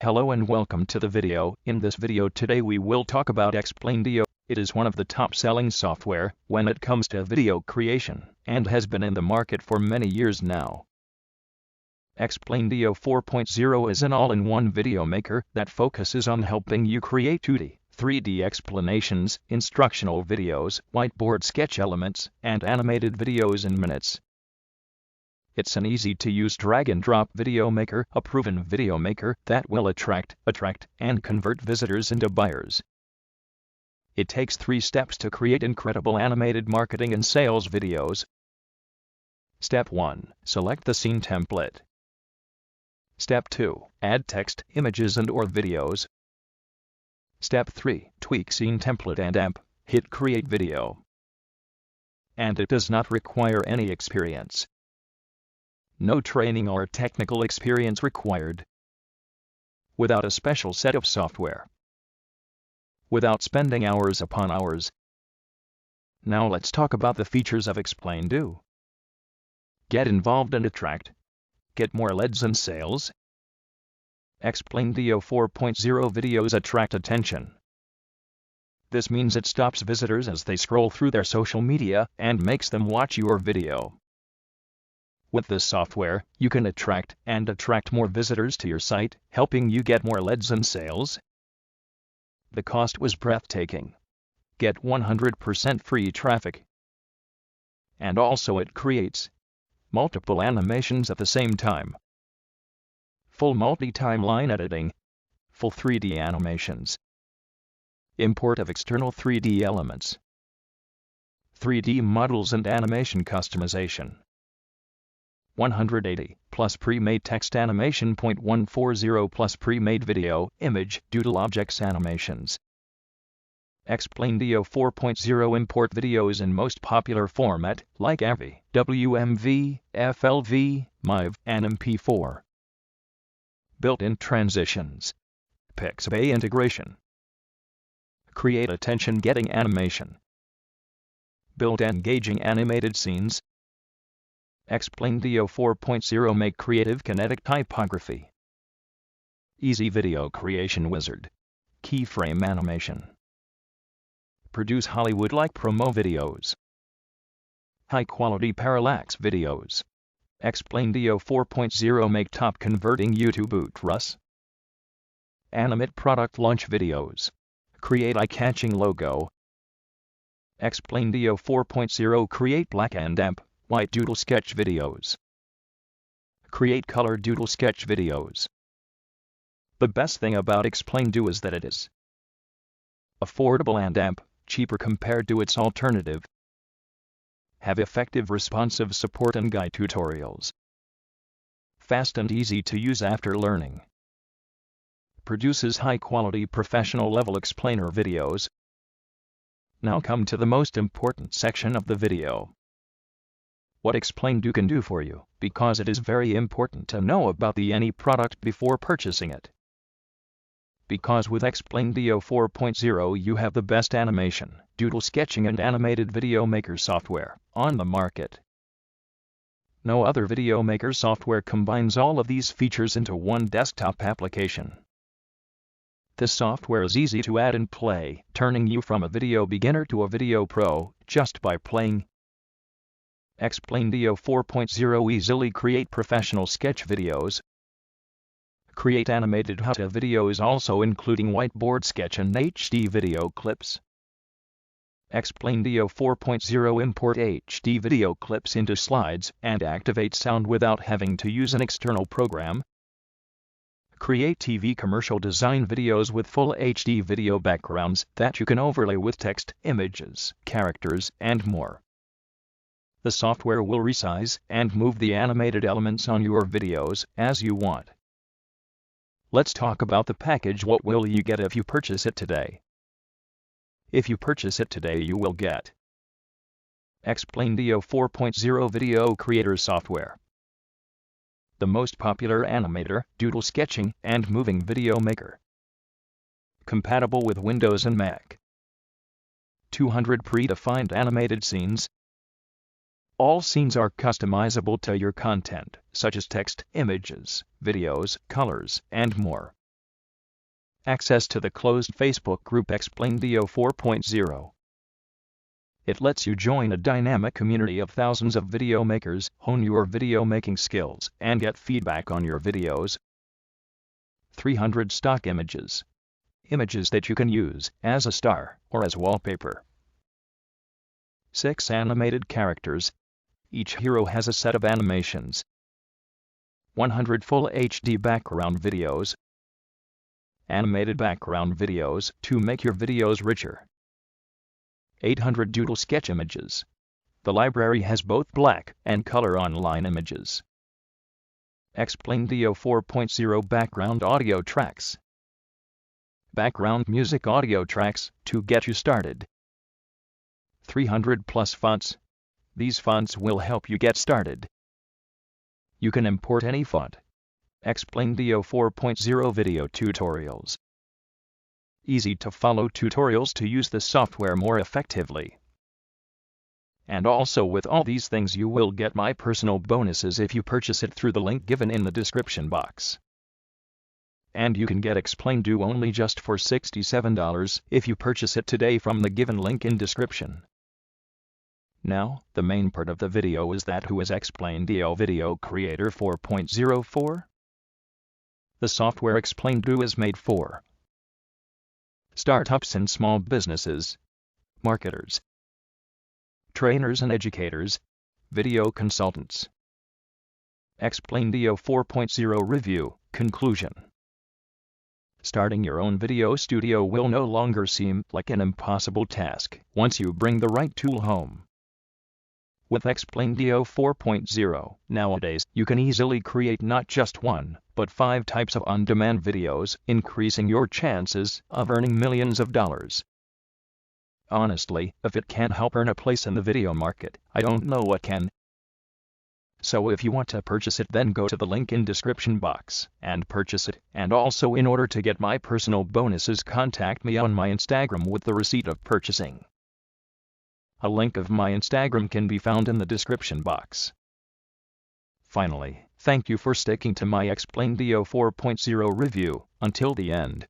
Hello and welcome to the video. In this video today we will talk about Explaindio. It is one of the top-selling software when it comes to video creation and has been in the market for many years now. Explaindio 4.0 is an all-in-one video maker that focuses on helping you create 2D, 3D explanations, instructional videos, whiteboard sketch elements, and animated videos in minutes. It's an easy-to-use drag-and-drop video maker, a proven video maker that will attract, and convert visitors into buyers. It takes 3 steps to create incredible animated marketing and sales videos. Step 1. Select the scene template. Step 2. Add text, images and/or videos. Step 3. Tweak scene template and amp. Hit Create Video. And it does not require any experience. No training or technical experience required. Without a special set of software. Without spending hours upon hours. Now let's talk about the features of Explaindio. Get involved and attract. Get more leads and sales. Explaindio 4.0 videos attract attention. This means it stops visitors as they scroll through their social media and makes them watch your video. With this software, you can attract more visitors to your site, helping you get more leads and sales. The cost was breathtaking. Get 100% free traffic. And also it creates multiple animations at the same time. Full multi-timeline editing. Full 3D animations. Import of external 3D elements. 3D models and animation customization. 180 plus pre-made text animation. 140 plus pre-made video, image, doodle objects animations. Explaindio 4.0 import videos in most popular format like AVI, WMV, FLV, MIV, and MP4. Built-in transitions. Pixabay integration. Create attention-getting animation. Build engaging animated scenes. Explaindio 4.0 make creative kinetic typography. Easy video creation wizard. Keyframe animation. Produce Hollywood-like promo videos. High-quality parallax videos. Explaindio 4.0 make top converting YouTube UTRUs. Animate product launch videos. Create eye-catching logo. Explaindio 4.0 create black and amp. White doodle sketch videos. Create color doodle sketch videos. The best thing about Explaindio is that it is affordable and amp, cheaper compared to its alternative. Have effective responsive support and guide tutorials. Fast and easy to use after learning. Produces high-quality professional-level explainer videos. Now come to the most important section of the video. What Explaindio can do for you, because it is very important to know about any product before purchasing it. Because with Explaindio 4.0 you have the best animation, doodle sketching and animated video maker software on the market. No other video maker software combines all of these features into one desktop application. This software is easy to add and play, turning you from a video beginner to a video pro just by playing. Explaindio 4.0 easily create professional sketch videos. Create animated how-to videos also including whiteboard sketch and HD video clips. Explaindio 4.0 import HD video clips into slides and activate sound without having to use an external program. Create TV commercial design videos with full HD video backgrounds that you can overlay with text, images, characters, and more. The software will resize and move the animated elements on your videos as you want. Let's talk about the package. What will you get if you purchase it today? If you purchase it today you will get Explaindio 4.0 video creator software. The most popular animator, doodle sketching, and moving video maker. Compatible with Windows and Mac. 200 predefined animated scenes. All scenes are customizable to your content, such as text, images, videos, colors, and more. access to the closed Facebook group Explaindio 4.0. It lets you join a dynamic community of thousands of video makers, hone your video making skills, and get feedback on your videos. 300 stock images. Images that you can use as a star or as wallpaper. 6 animated characters. Each hero has a set of animations. 100 full HD background videos. Animated background videos to make your videos richer. 800 doodle sketch images. The library has both black and color online images. Explaindio 4.0 background audio tracks. Background music audio tracks to get you started. 300 plus fonts. These fonts will help you get started. You can import any font. Explaindio 4.0 video tutorials. Easy to follow tutorials to use the software more effectively. And also with all these things you will get my personal bonuses if you purchase it through the link given in the description box. And you can get Explaindio only just for $67 if you purchase it today from the given link in description. Now, the main part of the video is that who is Explaindio Video Creator 4.04? The software Explaindio is made for startups and small businesses, marketers, trainers and educators, video consultants. Explaindio 4.0 Review, Conclusion. Starting your own video studio will no longer seem like an impossible task once you bring the right tool home. With Explaindio 4.0, nowadays you can easily create not just 1, but 5 types of on-demand videos, increasing your chances of earning millions of dollars. Honestly, if it can't help earn a place in the video market, I don't know what can. So if you want to purchase it, then go to the link in description box and purchase it. And also, in order to get my personal bonuses, contact me on my Instagram with the receipt of purchasing. A link of my Instagram can be found in the description box. Finally, thank you for sticking to my Explaindio 4.0 review until the end.